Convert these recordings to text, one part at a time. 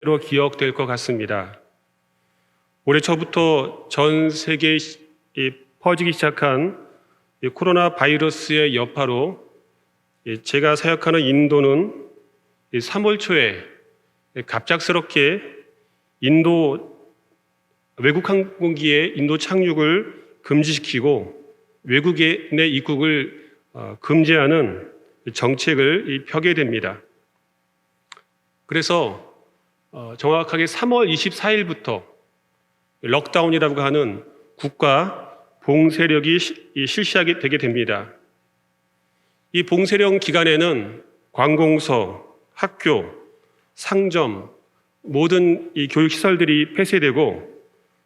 때로 기억될 것 같습니다. 올해 초부터 전 세계에 퍼지기 시작한 코로나 바이러스의 여파로 제가 사역하는 인도는 3월 초에 갑작스럽게 인도 외국 항공기의 인도 착륙을 금지시키고 외국인의 입국을 금지하는 정책을 펴게 됩니다. 그래서 정확하게 3월 24일부터 럭다운이라고 하는 국가 봉쇄력이 실시하게 되게 됩니다. 이 봉쇄령 기간에는 관공서, 학교, 상점, 모든 이 교육시설들이 폐쇄되고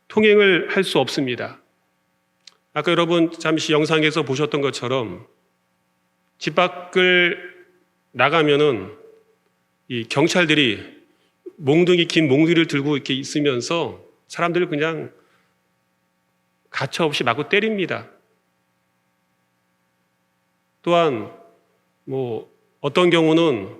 통행을 할 수 없습니다. 아까 여러분 잠시 영상에서 보셨던 것처럼 집 밖을 나가면은 이 경찰들이 긴 몽둥이를 들고 이렇게 있으면서 사람들을 그냥 가차없이 마구 때립니다. 또한 어떤 경우는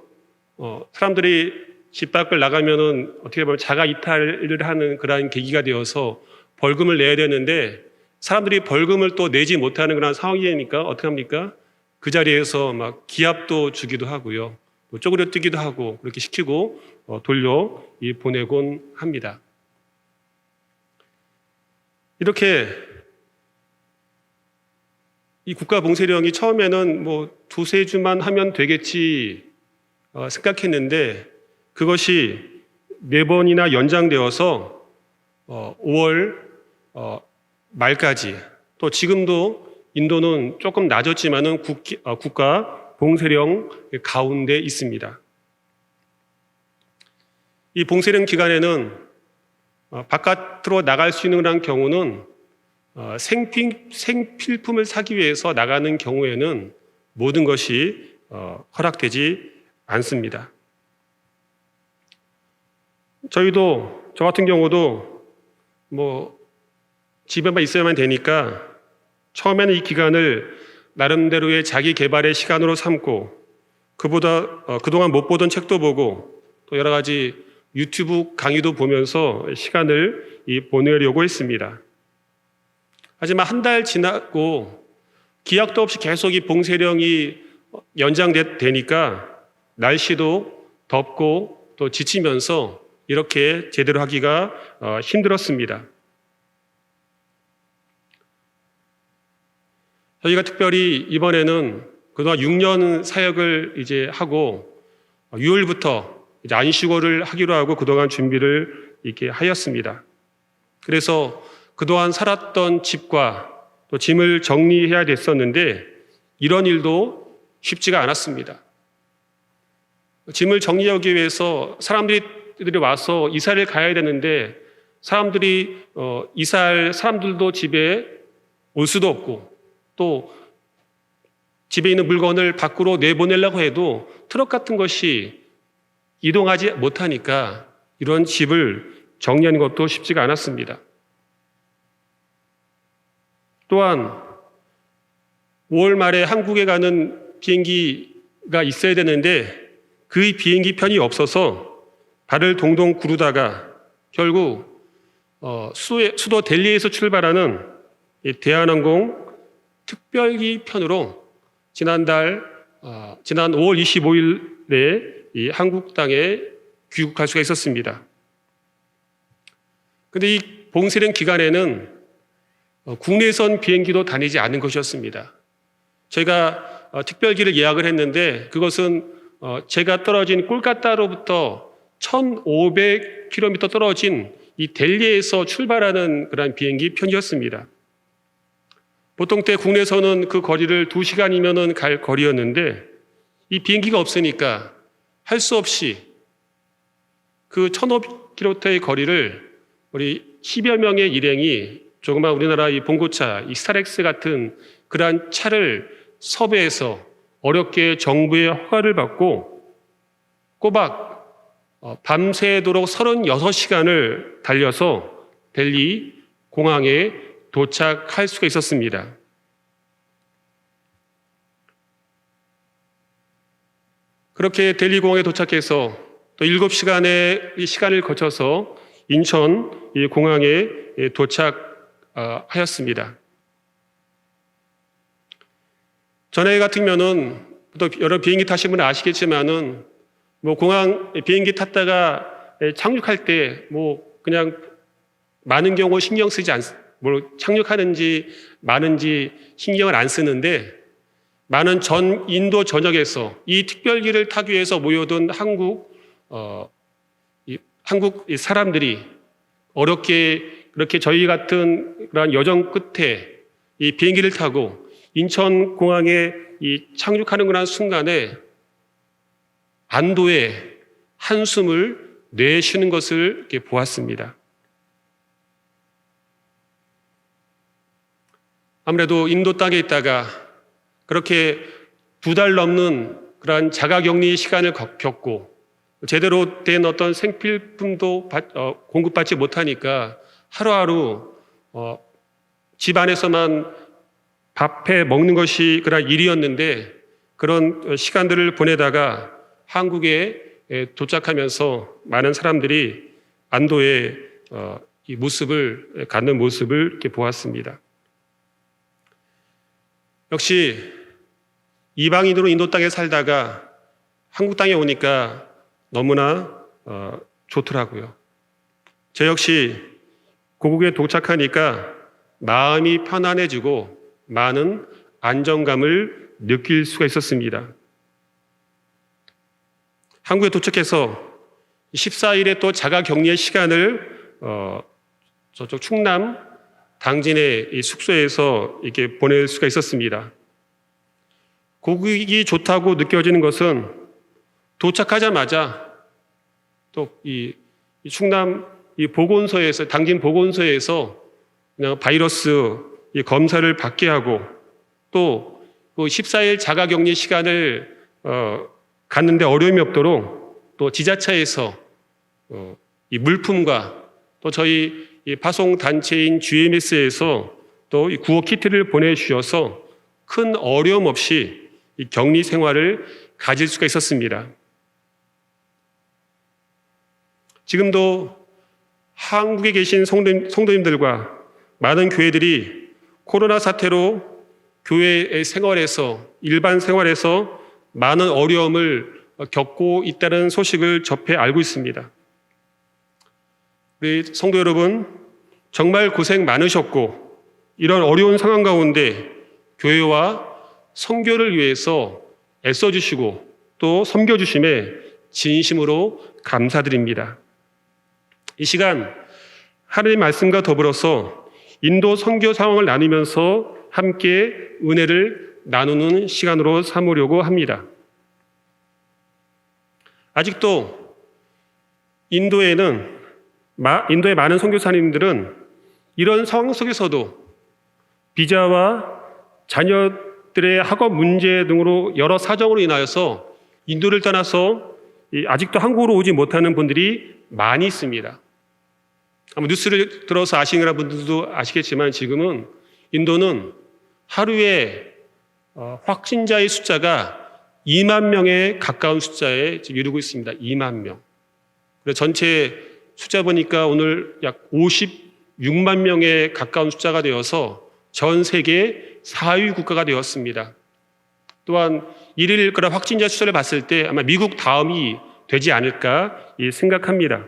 사람들이 집 밖을 나가면은 어떻게 보면 자가 이탈을 하는 그런 계기가 되어서 벌금을 내야 되는데 사람들이 벌금을 또 내지 못하는 그런 상황이니까 어떻게 합니까? 그 자리에서 막 기합도 주기도 하고요. 또 쪼그려뜨기도 하고 그렇게 시키고 돌려 보내곤 합니다. 이렇게 이 국가 봉쇄령이 처음에는 두세 주만 하면 되겠지 생각했는데 그것이 4번이나 연장되어서 5월 말까지 또 지금도 인도는 조금 낮았지만은 국가 봉쇄령 가운데 있습니다. 이 봉쇄령 기간에는 바깥으로 나갈 수 있는 그런 경우는 생필품을 사기 위해서 나가는 경우에는 모든 것이 허락되지 않습니다. 저 같은 경우도 집에만 있어야만 되니까 처음에는 이 기간을 나름대로의 자기 개발의 시간으로 삼고 그동안 못 보던 책도 보고 또 여러 가지 유튜브 강의도 보면서 시간을 보내려고 했습니다. 하지만 한 달 지나고 기약도 없이 계속 이 봉쇄령이 연장되니까 날씨도 덥고 또 지치면서 이렇게 제대로 하기가 힘들었습니다. 저희가 특별히 이번에는 그동안 6년 사역을 이제 하고 6월부터 이제 안식월을 하기로 하고 그동안 준비를 이렇게 하였습니다. 그래서 그동안 살았던 집과 또 짐을 정리해야 됐었는데 이런 일도 쉽지가 않았습니다. 짐을 정리하기 위해서 사람들이 와서 이사를 가야 되는데 사람들이 이사할 사람들도 집에 올 수도 없고 또 집에 있는 물건을 밖으로 내보내려고 해도 트럭 같은 것이 이동하지 못하니까 이런 집을 정리하는 것도 쉽지가 않았습니다. 또한 5월 말에 한국에 가는 비행기가 있어야 되는데 그 비행기 편이 없어서 발을 동동 구르다가 결국 수도 델리에서 출발하는 대한항공 특별기 편으로 지난 5월 25일에 이 한국 땅에 귀국할 수가 있었습니다. 그런데 이 봉쇄령 기간에는 국내선 비행기도 다니지 않은 것이었습니다. 저희가 특별기를 예약을 했는데 그것은 제가 떨어진 콜카타로부터 1,500km 떨어진 이 델리에서 출발하는 그런 비행기 편이었습니다. 보통 때 국내선은 그 거리를 2시간이면 갈 거리였는데 이 비행기가 없으니까 할 수 없이 그 1,500km의 거리를 우리 10여 명의 일행이 조그만 우리나라 이 봉고차, 이 스타렉스 같은 그러한 차를 섭외해서 어렵게 정부의 허가를 받고 꼬박 밤새도록 36시간을 달려서 델리 공항에 도착할 수가 있었습니다. 그렇게 델리 공항에 도착해서 또 7시간의 시간을 거쳐서 인천 공항에 도착하였습니다. 전에 같으면은 또 여러 비행기 타신 분은 아시겠지만은 뭐 공항 비행기 탔다가 착륙할 때 뭐 그냥 많은 경우 신경 쓰지 뭐 착륙하는지 마는지 신경을 안 쓰는데, 많은 인도 전역에서 이 특별기를 타기 위해서 모여든 한국 사람들이 어렵게 그렇게 저희 같은 그런 여정 끝에 이 비행기를 타고 인천 공항에 착륙하는 그런 순간에 안도의 한숨을 내쉬는 것을 이렇게 보았습니다. 아무래도 인도 땅에 있다가 그렇게 2달 넘는 그러한 자가격리 시간을 겪고 제대로 된 어떤 생필품도 공급받지 못하니까 하루하루 집 안에서만 밥해 먹는 것이 그런 일이었는데, 그런 시간들을 보내다가 한국에 도착하면서 많은 사람들이 안도의 이 모습을 갖는 모습을 이렇게 보았습니다. 역시 이방인으로 인도 땅에 살다가 한국 땅에 오니까 너무나 좋더라고요. 저 역시 고국에 도착하니까 마음이 편안해지고 많은 안정감을 느낄 수가 있었습니다. 한국에 도착해서 14일에 또 자가격리의 시간을 저쪽 충남 당진의 이 숙소에서 이렇게 보낼 수가 있었습니다. 고국이 좋다고 느껴지는 것은 도착하자마자 또 이 충남 이 보건소에서, 당진 보건소에서 그냥 바이러스 검사를 받게 하고, 또 14일 자가격리 시간을 갖는데 어려움이 없도록 또 지자체에서 이 물품과 또 저희 이 파송 단체인 GMS에서 또 이 구호 키트를 보내주셔서 큰 어려움 없이 이 격리 생활을 가질 수가 있었습니다. 지금도 한국에 계신 성도님들과 많은 교회들이 코로나 사태로 교회의 생활에서, 일반 생활에서 많은 어려움을 겪고 있다는 소식을 접해 알고 있습니다. 우리 성도 여러분, 정말 고생 많으셨고 이런 어려운 상황 가운데 교회와 선교를 위해서 애써주시고 또 섬겨주심에 진심으로 감사드립니다. 이 시간 하나님의 말씀과 더불어서 인도 선교 상황을 나누면서 함께 은혜를 나누는 시간으로 삼으려고 합니다. 아직도 인도의 많은 선교사님들은 이런 상황 속에서도 비자와 자녀들의 학업 문제 등으로 여러 사정으로 인하여서 인도를 떠나서 아직도 한국으로 오지 못하는 분들이 많이 있습니다. 아마 뉴스를 들어서 아시는 분들도 아시겠지만 지금은 인도는 하루에 확진자의 숫자가 2만 명에 가까운 숫자에 이르고 있습니다. 2만 명. 그래서 전체 숫자 보니까 오늘 약 56만 명에 가까운 숫자가 되어서 전 세계 4위 국가가 되었습니다. 또한 일일 그런 확진자 숫자를 봤을 때 아마 미국 다음이 되지 않을까 생각합니다.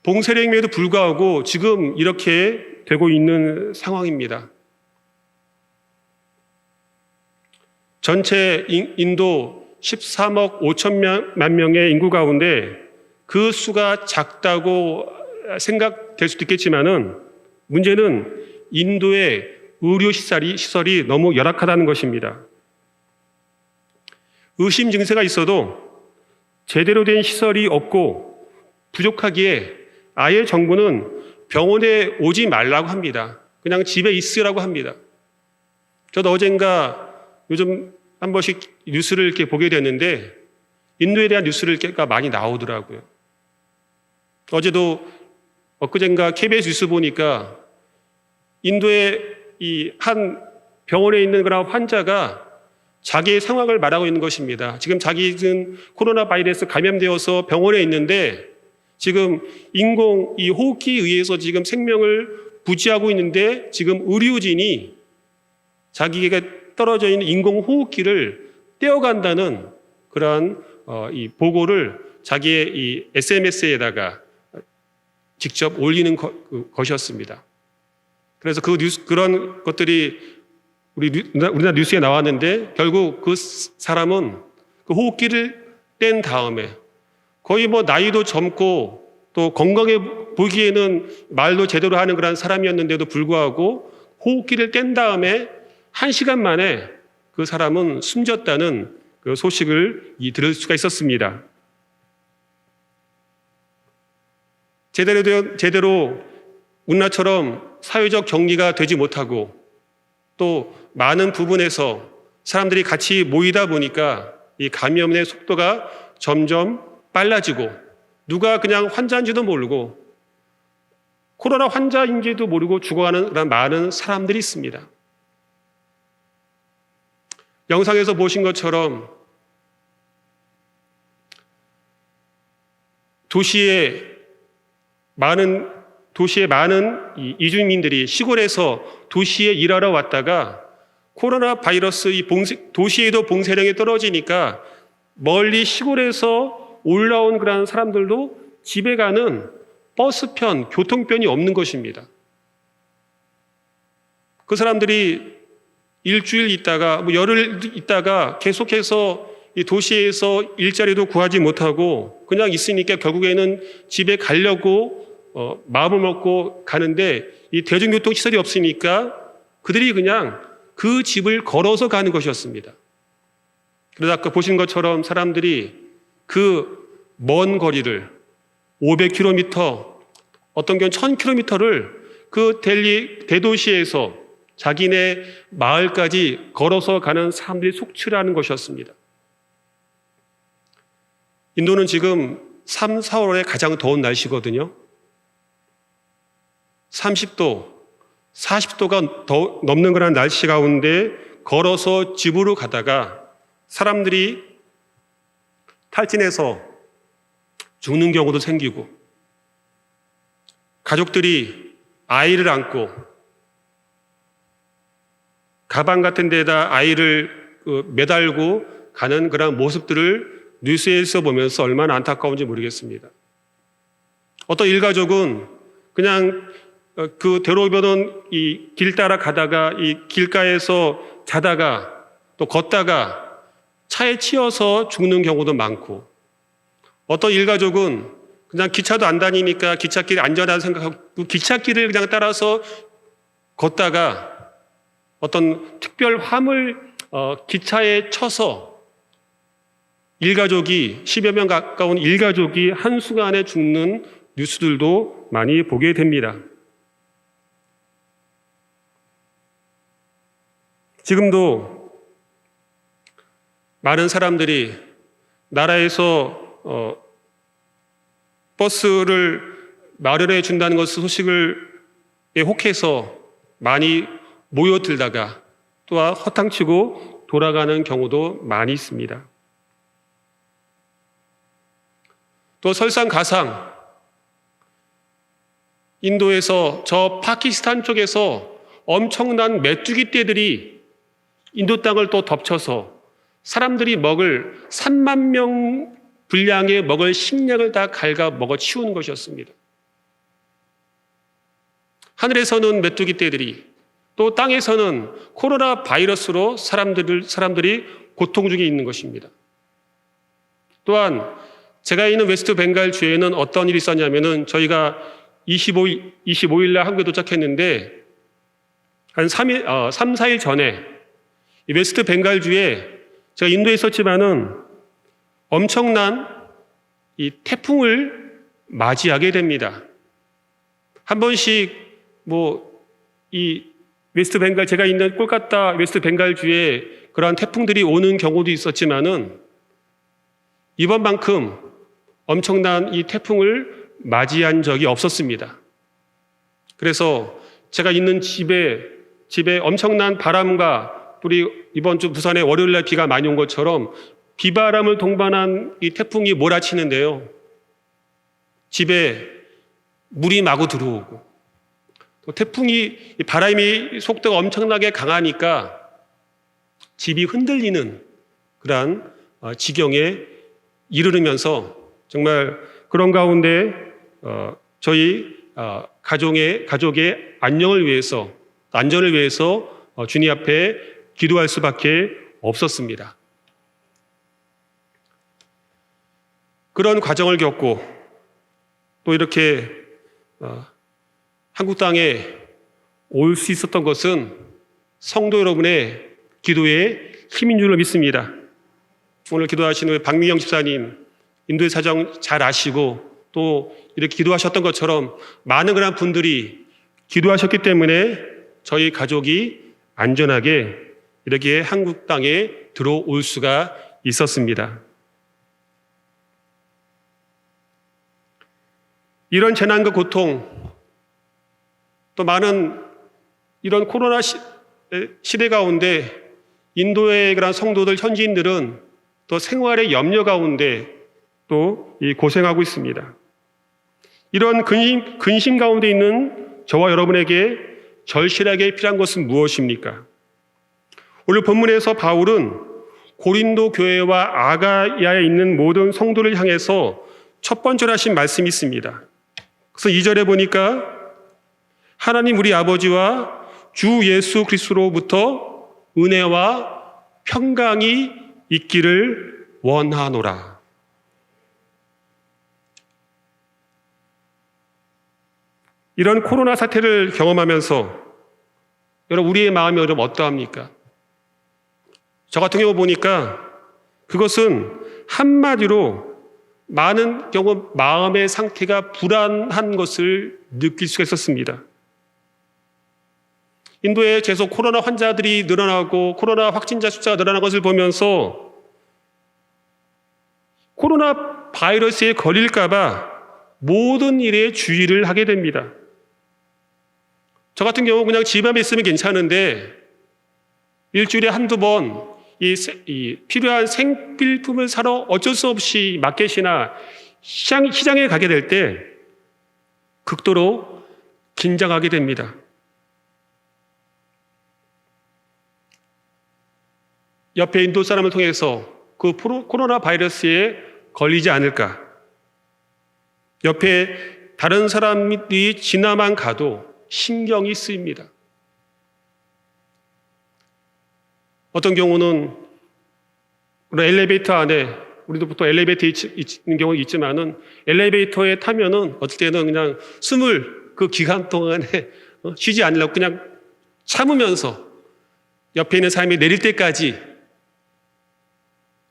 봉쇄령임에도 불구하고 지금 이렇게 되고 있는 상황입니다. 전체 인도 13억 5천만 명의 인구 가운데 그 수가 작다고 생각될 수도 있겠지만은 문제는 인도의 의료시설이 너무 열악하다는 것입니다. 의심 증세가 있어도 제대로 된 시설이 없고 부족하기에 아예 정부는 병원에 오지 말라고 합니다. 그냥 집에 있으라고 합니다. 저도 어젠가 요즘 한 번씩 뉴스를 이렇게 보게 됐는데 인도에 대한 뉴스를 많이 나오더라고요. 어제도 엊그젠가 KBS 뉴스 보니까 인도의 이 한 병원에 있는 그런 환자가 자기의 상황을 말하고 있는 것입니다. 지금 자기는 코로나 바이러스 감염되어서 병원에 있는데 지금 인공 이 호흡기에 의해서 지금 생명을 부지하고 있는데 지금 의료진이 자기가 떨어져 있는 인공 호흡기를 떼어간다는 그러한 이 보고를 자기의 이 SNS에다가 직접 올리는 것이었습니다. 그래서 그런 것들이 우리나라 뉴스에 나왔는데 결국 그 사람은 그 호흡기를 뗀 다음에 거의 뭐 나이도 젊고 또 건강해 보기에는 말도 제대로 하는 그런 사람이었는데도 불구하고 호흡기를 뗀 다음에 1시간 만에 그 사람은 숨졌다는 그 소식을 들을 수가 있었습니다. 제대로 우리나라처럼 사회적 격리가 되지 못하고 또 많은 부분에서 사람들이 같이 모이다 보니까 이 감염의 속도가 점점 빨라지고 누가 그냥 환자인지도 모르고 코로나 환자인지도 모르고 죽어가는 그런 많은 사람들이 있습니다. 영상에서 보신 것처럼 도시의 많은 이주민들이 시골에서 도시에 일하러 왔다가 코로나 바이러스 도시에도 봉쇄령이 떨어지니까 멀리 시골에서 올라온 그런 사람들도 집에 가는 버스편, 교통편이 없는 것입니다. 그 사람들이 일주일 있다가 열흘 있다가 계속해서 이 도시에서 일자리도 구하지 못하고 그냥 있으니까 결국에는 집에 가려고 마음을 먹고 가는데 이 대중교통 시설이 없으니까 그들이 그냥 그 집을 걸어서 가는 것이었습니다. 그래서 아까 보신 것처럼 사람들이 그 먼 거리를 500km, 어떤 경우는 1000km를 그 대도시에서 자기네 마을까지 걸어서 가는 사람들이 속출하는 것이었습니다. 인도는 지금 3, 4월에 가장 더운 날씨거든요. 30도, 40도가 더 넘는 그런 날씨 가운데 걸어서 집으로 가다가 사람들이 탈진해서 죽는 경우도 생기고 가족들이 아이를 안고 가방 같은 데다 아이를 매달고 가는 그런 모습들을 뉴스에서 보면서 얼마나 안타까운지 모르겠습니다. 어떤 일가족은 그냥 그 대로변은 이 길 따라 가다가 이 길가에서 자다가 또 걷다가 차에 치여서 죽는 경우도 많고 어떤 일가족은 그냥 기차도 안 다니니까 기찻길이 안전하다고 생각하고 기찻길을 그냥 따라서 걷다가 어떤 특별 화물 기차에 쳐서 일가족이 10여 명 가까운 일가족이 한순간에 죽는 뉴스들도 많이 보게 됩니다. 지금도 많은 사람들이 나라에서 버스를 마련해 준다는 것 소식을 혹해서 많이 모여들다가 또한 허탕치고 돌아가는 경우도 많이 있습니다. 또 설상가상 인도에서 저 파키스탄 쪽에서 엄청난 메뚜기 떼들이 인도 땅을 또 덮쳐서 사람들이 먹을 3만 명 분량의 먹을 식량을 다 갉아 먹어 치우는 것이었습니다. 하늘에서는 메뚜기 떼들이 또 땅에서는 코로나 바이러스로 사람들이 고통 중에 있는 것입니다. 또한 제가 있는 웨스트 벵갈 주에는 어떤 일이 있었냐면은 저희가 25일 날 한국에 도착했는데 한 3, 4일 전에 이 웨스트 벵갈 주에 제가 인도에 있었지만은 엄청난 이 태풍을 맞이하게 됩니다. 한 번씩 이 웨스트 벵갈 제가 있는 콜카타 웨스트 벵갈 주에 그러한 태풍들이 오는 경우도 있었지만은 이번만큼 엄청난 이 태풍을 맞이한 적이 없었습니다. 그래서 제가 있는 집에 엄청난 바람과 우리 이번 주 부산에 월요일날 비가 많이 온 것처럼 비바람을 동반한 이 태풍이 몰아치는데요. 집에 물이 마구 들어오고, 또 태풍이 바람이 속도가 엄청나게 강하니까 집이 흔들리는 그러한 지경에 이르르면서 정말 그런 가운데 저희 가족의 안녕을 위해서, 안전을 위해서 주님 앞에 기도할 수밖에 없었습니다. 그런 과정을 겪고 또 이렇게 한국 땅에 올 수 있었던 것은 성도 여러분의 기도의 힘인 줄로 믿습니다. 오늘 기도하시는 박미영 집사님, 인도의 사정 잘 아시고 또 이렇게 기도하셨던 것처럼 많은 그런 분들이 기도하셨기 때문에 저희 가족이 안전하게 이렇게 한국 땅에 들어올 수가 있었습니다. 이런 재난과 고통, 또 많은 이런 코로나 시대 가운데 인도의 그런 성도들, 현지인들은 또 생활의 염려 가운데 또 고생하고 있습니다. 이런 근심 가운데 있는 저와 여러분에게 절실하게 필요한 것은 무엇입니까? 오늘 본문에서 바울은 고린도 교회와 아가야에 있는 모든 성도를 향해서 첫 번째로 하신 말씀이 있습니다. 그래서 2절에 보니까 하나님 우리 아버지와 주 예수 그리스도로부터 은혜와 평강이 있기를 원하노라. 이런 코로나 사태를 경험하면서 여러분 우리의 마음이 여러분 어떠합니까? 저 같은 경우 보니까 그것은 한마디로 많은 경우 마음의 상태가 불안한 것을 느낄 수가 있었습니다. 인도에 계속 코로나 환자들이 늘어나고 코로나 확진자 숫자가 늘어난 것을 보면서 코로나 바이러스에 걸릴까 봐 모든 일에 주의를 하게 됩니다. 저 같은 경우 그냥 집 안에 있으면 괜찮은데 일주일에 한두 번 이 필요한 생필품을 사러 어쩔 수 없이 마켓이나 시장에 가게 될 때 극도로 긴장하게 됩니다. 옆에 인도 사람을 통해서 그 코로나 바이러스에 걸리지 않을까, 옆에 다른 사람이 지나만 가도 신경이 쓰입니다. 어떤 경우는 엘리베이터 안에, 우리도 보통 엘리베이터에 있는 경우가 있지만은 엘리베이터에 타면은 어떨 때는 그냥 숨을 그 기간 동안에 쉬지 않으려고 그냥 참으면서 옆에 있는 사람이 내릴 때까지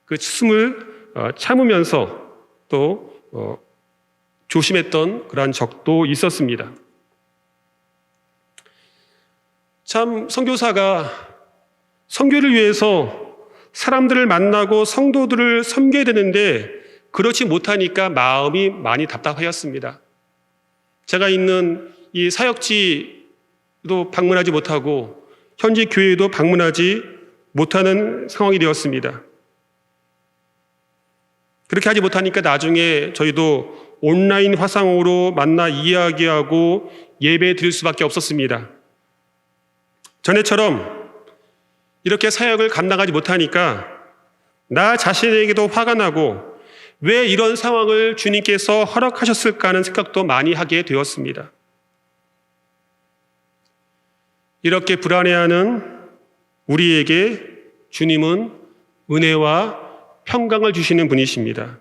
그 숨을 참으면서 또 조심했던 그러한 적도 있었습니다. 참 선교사가 선교를 위해서 사람들을 만나고 성도들을 섬겨야 되는데 그렇지 못하니까 마음이 많이 답답하였습니다. 제가 있는 이 사역지도 방문하지 못하고 현지 교회도 방문하지 못하는 상황이 되었습니다. 그렇게 하지 못하니까 나중에 저희도 온라인 화상으로 만나 이야기하고 예배 드릴 수밖에 없었습니다. 전에처럼 이렇게 사역을 감당하지 못하니까 나 자신에게도 화가 나고 왜 이런 상황을 주님께서 허락하셨을까 하는 생각도 많이 하게 되었습니다. 이렇게 불안해하는 우리에게 주님은 은혜와 평강을 주시는 분이십니다.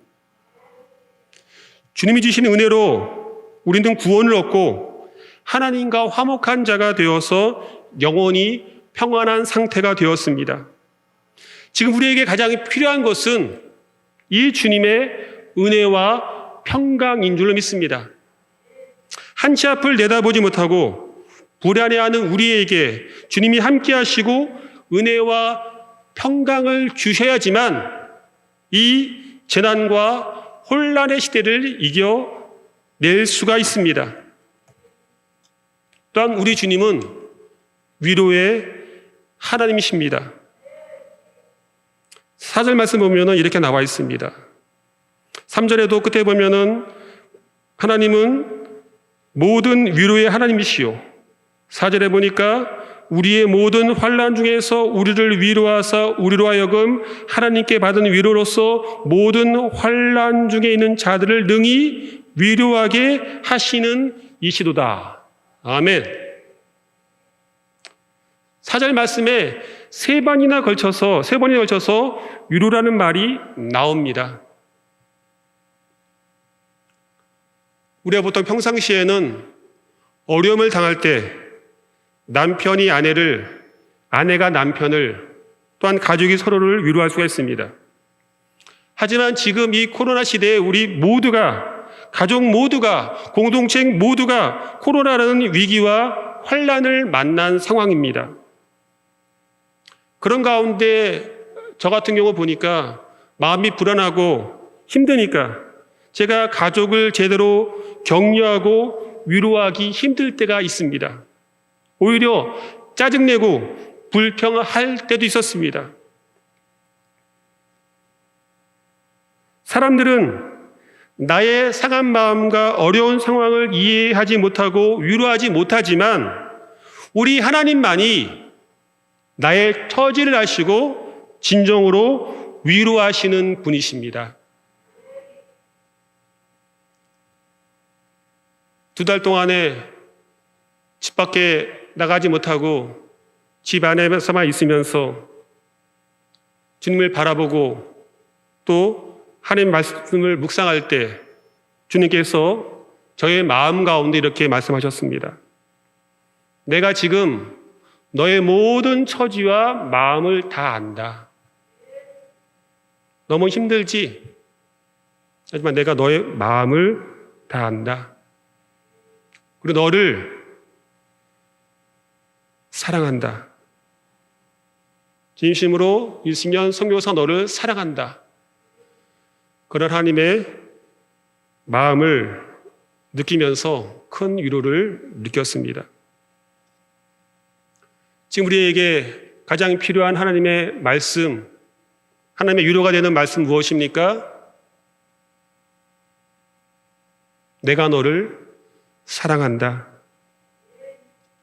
주님이 주시는 은혜로 우리는 구원을 얻고 하나님과 화목한 자가 되어서 영원히 평안한 상태가 되었습니다. 지금 우리에게 가장 필요한 것은 이 주님의 은혜와 평강인 줄로 믿습니다. 한치 앞을 내다보지 못하고 불안해하는 우리에게 주님이 함께 하시고 은혜와 평강을 주셔야지만 이 재난과 혼란의 시대를 이겨낼 수가 있습니다. 또한 우리 주님은 위로의 하나님이십니다. 4절 말씀 보면은 이렇게 나와 있습니다. 3절에도 끝에 보면은 하나님은 모든 위로의 하나님이시오. 4절에 보니까 우리의 모든 환난 중에서 우리를 위로하사 우리로 하여금 하나님께 받은 위로로서 모든 환난 중에 있는 자들을 능히 위로하게 하시는 이시도다. 아멘. 4절 말씀에 세 번이나 걸쳐서 위로라는 말이 나옵니다. 우리가 보통 평상시에는 어려움을 당할 때 남편이 아내를, 아내가 남편을, 또한 가족이 서로를 위로할 수가 있습니다. 하지만 지금 이 코로나 시대에 우리 모두가, 가족 모두가, 공동체 모두가 코로나라는 위기와 환난을 만난 상황입니다. 그런 가운데 저 같은 경우 보니까 마음이 불안하고 힘드니까 제가 가족을 제대로 격려하고 위로하기 힘들 때가 있습니다. 오히려 짜증내고 불평할 때도 있었습니다. 사람들은 나의 상한 마음과 어려운 상황을 이해하지 못하고 위로하지 못하지만 우리 하나님만이 나의 처지를 아시고 진정으로 위로하시는 분이십니다. 2달 동안에 집 밖에 나가지 못하고 집 안에서만 있으면서 주님을 바라보고 또 하나님 말씀을 묵상할 때 주님께서 저의 마음 가운데 이렇게 말씀하셨습니다. 내가 지금 너의 모든 처지와 마음을 다 안다. 너무 힘들지? 하지만 내가 너의 마음을 다 안다. 그리고 너를 사랑한다. 진심으로 유승연 선교사 너를 사랑한다. 그런 하나님의 마음을 느끼면서 큰 위로를 느꼈습니다. 지금 우리에게 가장 필요한 하나님의 말씀, 하나님의 위로가 되는 말씀 무엇입니까? 내가 너를 사랑한다.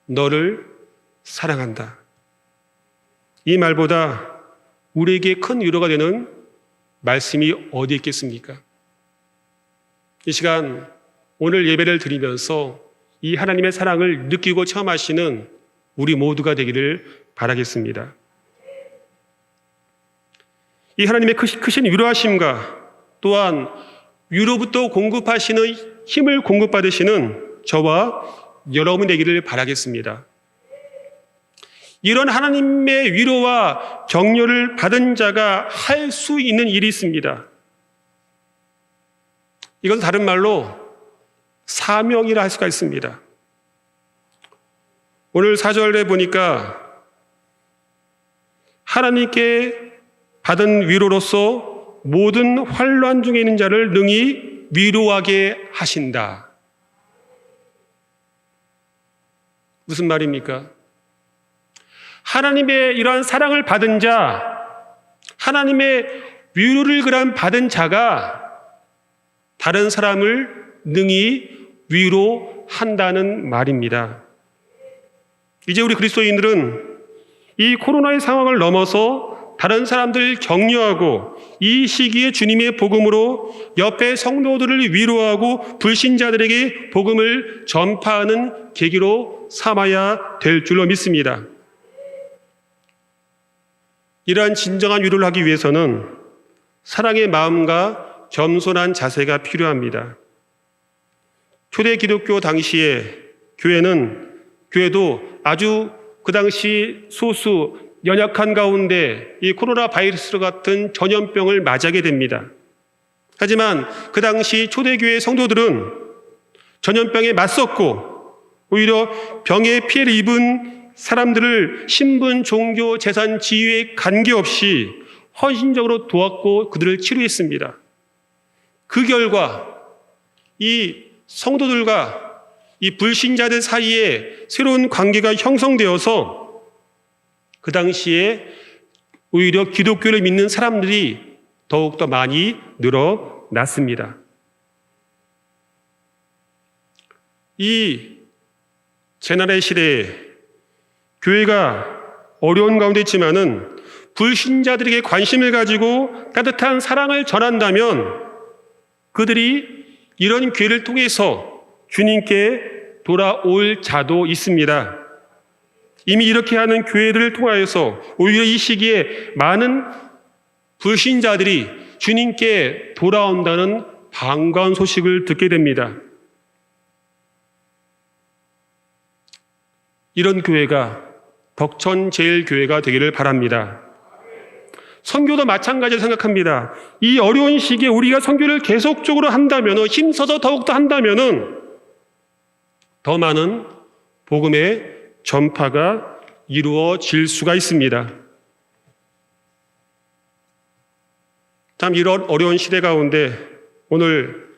너를 사랑한다. 이 말보다 우리에게 큰 위로가 되는 말씀이 어디 있겠습니까? 이 시간 오늘 예배를 드리면서 이 하나님의 사랑을 느끼고 체험하시는 우리 모두가 되기를 바라겠습니다. 이 하나님의 크신 위로하심과 또한 위로부터 공급하시는 힘을 공급받으시는 저와 여러분이 되기를 바라겠습니다. 이런 하나님의 위로와 격려를 받은 자가 할 수 있는 일이 있습니다. 이건 다른 말로 사명이라 할 수가 있습니다. 오늘 4절에 보니까 하나님께 받은 위로로서 모든 환난 중에 있는 자를 능히 위로하게 하신다. 무슨 말입니까? 하나님의 이러한 사랑을 받은 자, 하나님의 위로를 받은 자가 다른 사람을 능히 위로한다는 말입니다. 이제 우리 그리스도인들은 이 코로나의 상황을 넘어서 다른 사람들을 격려하고 이 시기에 주님의 복음으로 옆에 성도들을 위로하고 불신자들에게 복음을 전파하는 계기로 삼아야 될 줄로 믿습니다. 이러한 진정한 위로를 하기 위해서는 사랑의 마음과 겸손한 자세가 필요합니다. 초대 기독교 당시에 교회도 아주 그 당시 소수 연약한 가운데 이 코로나 바이러스 같은 전염병을 맞이하게 됩니다. 하지만 그 당시 초대교회 성도들은 전염병에 맞섰고 오히려 병에 피해를 입은 사람들을 신분, 종교, 재산, 지위에 관계없이 헌신적으로 도왔고 그들을 치료했습니다. 그 결과 이 성도들과 이 불신자들 사이에 새로운 관계가 형성되어서 그 당시에 오히려 기독교를 믿는 사람들이 더욱더 많이 늘어났습니다. 이 재난의 시대에 교회가 어려운 가운데 있지만은 불신자들에게 관심을 가지고 따뜻한 사랑을 전한다면 그들이 이런 기회를 통해서 주님께 돌아올 자도 있습니다. 이미 이렇게 하는 교회들을 통하여서 오히려 이 시기에 많은 불신자들이 주님께 돌아온다는 반가운 소식을 듣게 됩니다. 이런 교회가 덕천제일교회가 되기를 바랍니다. 선교도 마찬가지로 생각합니다. 이 어려운 시기에 우리가 선교를 계속적으로 한다면, 힘써서 더욱더 한다면 더 많은 복음의 전파가 이루어질 수가 있습니다. 참 이런 어려운 시대 가운데 오늘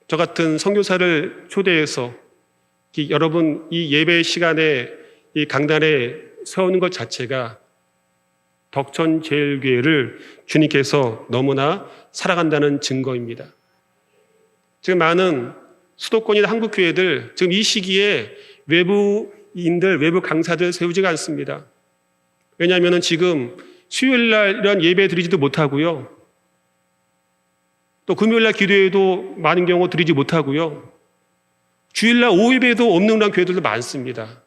저 같은 선교사를 초대해서 여러분 이 예배 시간에 이 강단에 세우는 것 자체가 덕천제일교회를 주님께서 너무나 사랑한다는 증거입니다. 지금 많은 수도권이나 한국 교회들 지금 이 시기에 외부인들, 외부 강사들 세우지가 않습니다. 왜냐하면 지금 수요일날 이런 예배 드리지도 못하고요. 또 금요일날 기도회도 많은 경우 드리지 못하고요. 주일날 오예배도 없는 그런 교회들도 많습니다.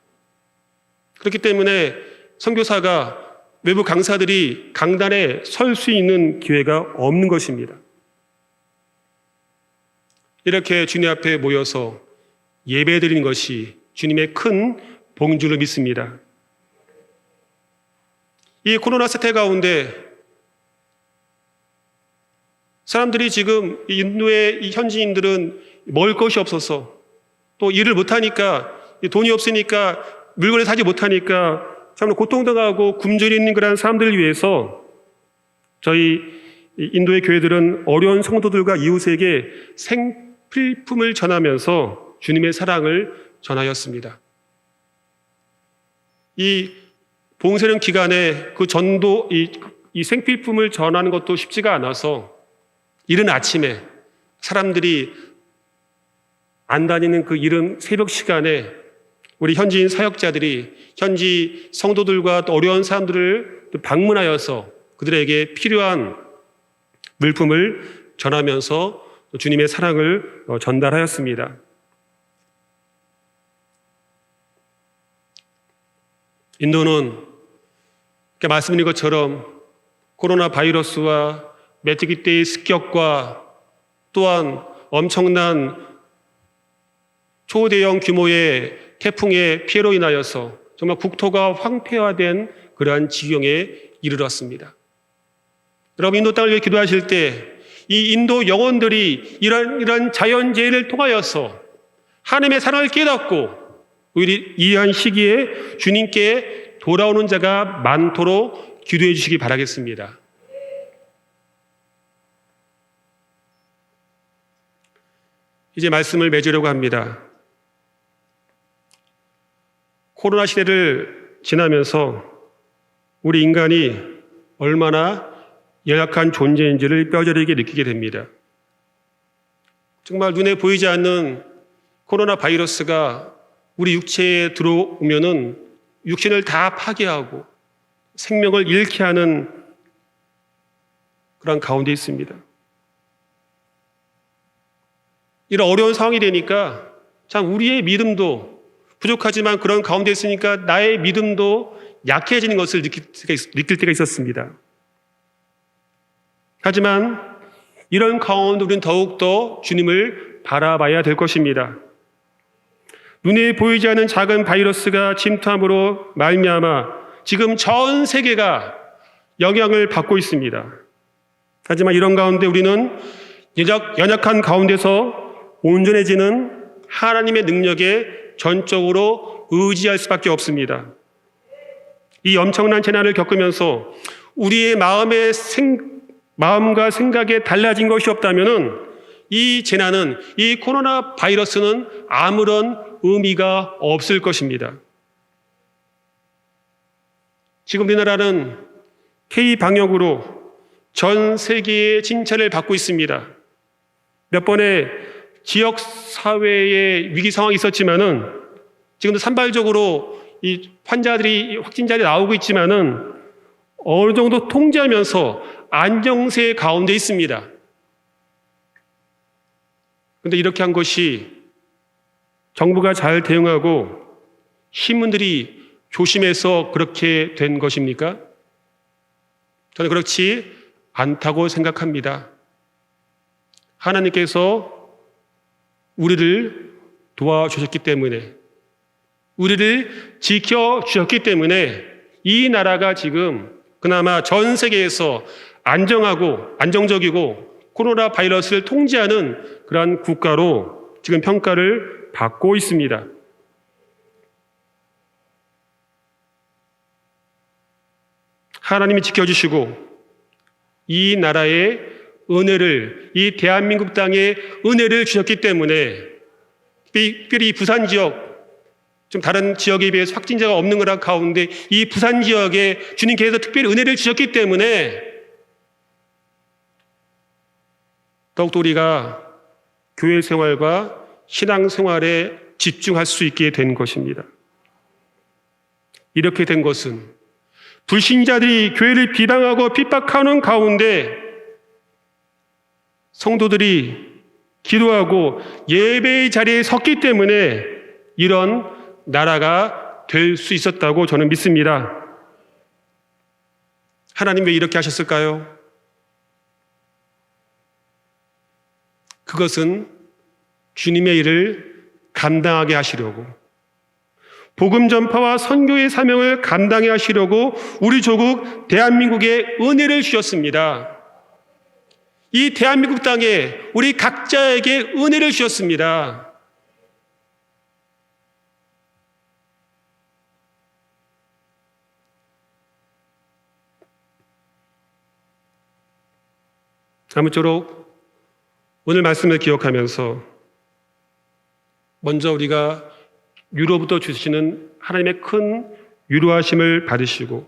그렇기 때문에 선교사가 외부 강사들이 강단에 설 수 있는 기회가 없는 것입니다. 이렇게 주님 앞에 모여서 예배드리는 것이 주님의 큰 복인 줄로 믿습니다. 이 코로나 사태 가운데 사람들이 지금 인도의 이 현지인들은 먹을 것이 없어서 또 일을 못하니까 돈이 없으니까 물건을 사지 못하니까 참 고통당하고 굶주려 있는 그런 사람들을 위해서 저희 인도의 교회들은 어려운 성도들과 이웃에게 생필품을 전하면서 주님의 사랑을 전하였습니다. 이 봉쇄령 기간에 그 전도, 이 생필품을 전하는 것도 쉽지가 않아서 이른 아침에 사람들이 안 다니는 그 이른 새벽 시간에 우리 현지인 사역자들이 현지 성도들과 또 어려운 사람들을 방문하여서 그들에게 필요한 물품을 전하면서 주님의 사랑을 전달하였습니다. 인도는 말씀드린 것처럼 코로나 바이러스와 메뚜기 떼의 습격과 또한 엄청난 초대형 규모의 태풍의 피해로 인하여서 정말 국토가 황폐화된 그러한 지경에 이르렀습니다. 여러분 인도 땅을 위해 기도하실 때 이 인도 영혼들이 이런 자연재해를 통하여서 하나님의 사랑을 깨닫고 우리 이러한 시기에 주님께 돌아오는 자가 많도록 기도해 주시기 바라겠습니다. 이제 말씀을 맺으려고 합니다. 코로나 시대를 지나면서 우리 인간이 얼마나 연약한 존재인지를 뼈저리게 느끼게 됩니다. 정말 눈에 보이지 않는 코로나 바이러스가 우리 육체에 들어오면은 육신을 다 파괴하고 생명을 잃게 하는 그런 가운데 있습니다. 이런 어려운 상황이 되니까 참 우리의 믿음도 부족하지만 그런 가운데 있으니까 나의 믿음도 약해지는 것을 느낄 때가 있었습니다. 하지만 이런 가운데 우리는 더욱더 주님을 바라봐야 될 것입니다. 눈에 보이지 않는 작은 바이러스가 침투함으로 말미암아 지금 전 세계가 영향을 받고 있습니다. 하지만 이런 가운데 우리는 연약한 가운데서 온전해지는 하나님의 능력에 전적으로 의지할 수밖에 없습니다. 이 엄청난 재난을 겪으면서 우리의 마음과 생각에 달라진 것이 없다면 이 재난은, 이 코로나 바이러스는 아무런 의미가 없을 것입니다. 지금 우리나라는 K-방역으로 전 세계의 칭찬을 받고 있습니다. 몇 번의 지역 사회의 위기 상황이 있었지만은 지금도 산발적으로 이 환자들이 확진자들이 나오고 있지만은 어느 정도 통제하면서 안정세 가운데 있습니다. 그런데 이렇게 한 것이 정부가 잘 대응하고 시민들이 조심해서 그렇게 된 것입니까? 저는 그렇지 않다고 생각합니다. 하나님께서 우리를 도와주셨기 때문에, 우리를 지켜주셨기 때문에 이 나라가 지금 그나마 전 세계에서 안정적이고 코로나 바이러스를 통제하는 그러한 국가로 지금 평가를 받고 있습니다. 하나님이 지켜주시고 이 나라의 은혜를, 이 대한민국 땅에 은혜를 주셨기 때문에 특별히 부산 지역, 좀 다른 지역에 비해서 확진자가 없는 거라 가운데 이 부산 지역에 주님께서 특별히 은혜를 주셨기 때문에 더욱더 우리가 교회 생활과 신앙 생활에 집중할 수 있게 된 것입니다. 이렇게 된 것은 불신자들이 교회를 비방하고 핍박하는 가운데 성도들이 기도하고 예배의 자리에 섰기 때문에 이런 나라가 될 수 있었다고 저는 믿습니다. 하나님 왜 이렇게 하셨을까요? 그것은 주님의 일을 감당하게 하시려고, 복음 전파와 선교의 사명을 감당해 하시려고 우리 조국 대한민국에 은혜를 주셨습니다. 이 대한민국 땅에 우리 각자에게 은혜를 주셨습니다. 아무쪼록 오늘 말씀을 기억하면서 먼저 우리가 위로부터 주시는 하나님의 큰 위로하심을 받으시고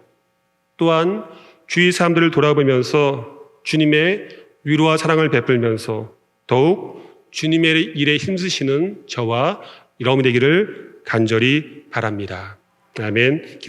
또한 주위 사람들을 돌아보면서 주님의 위로와 사랑을 베풀면서 더욱 주님의 일에 힘쓰시는 저와 여러분이 되기를 간절히 바랍니다. 아멘.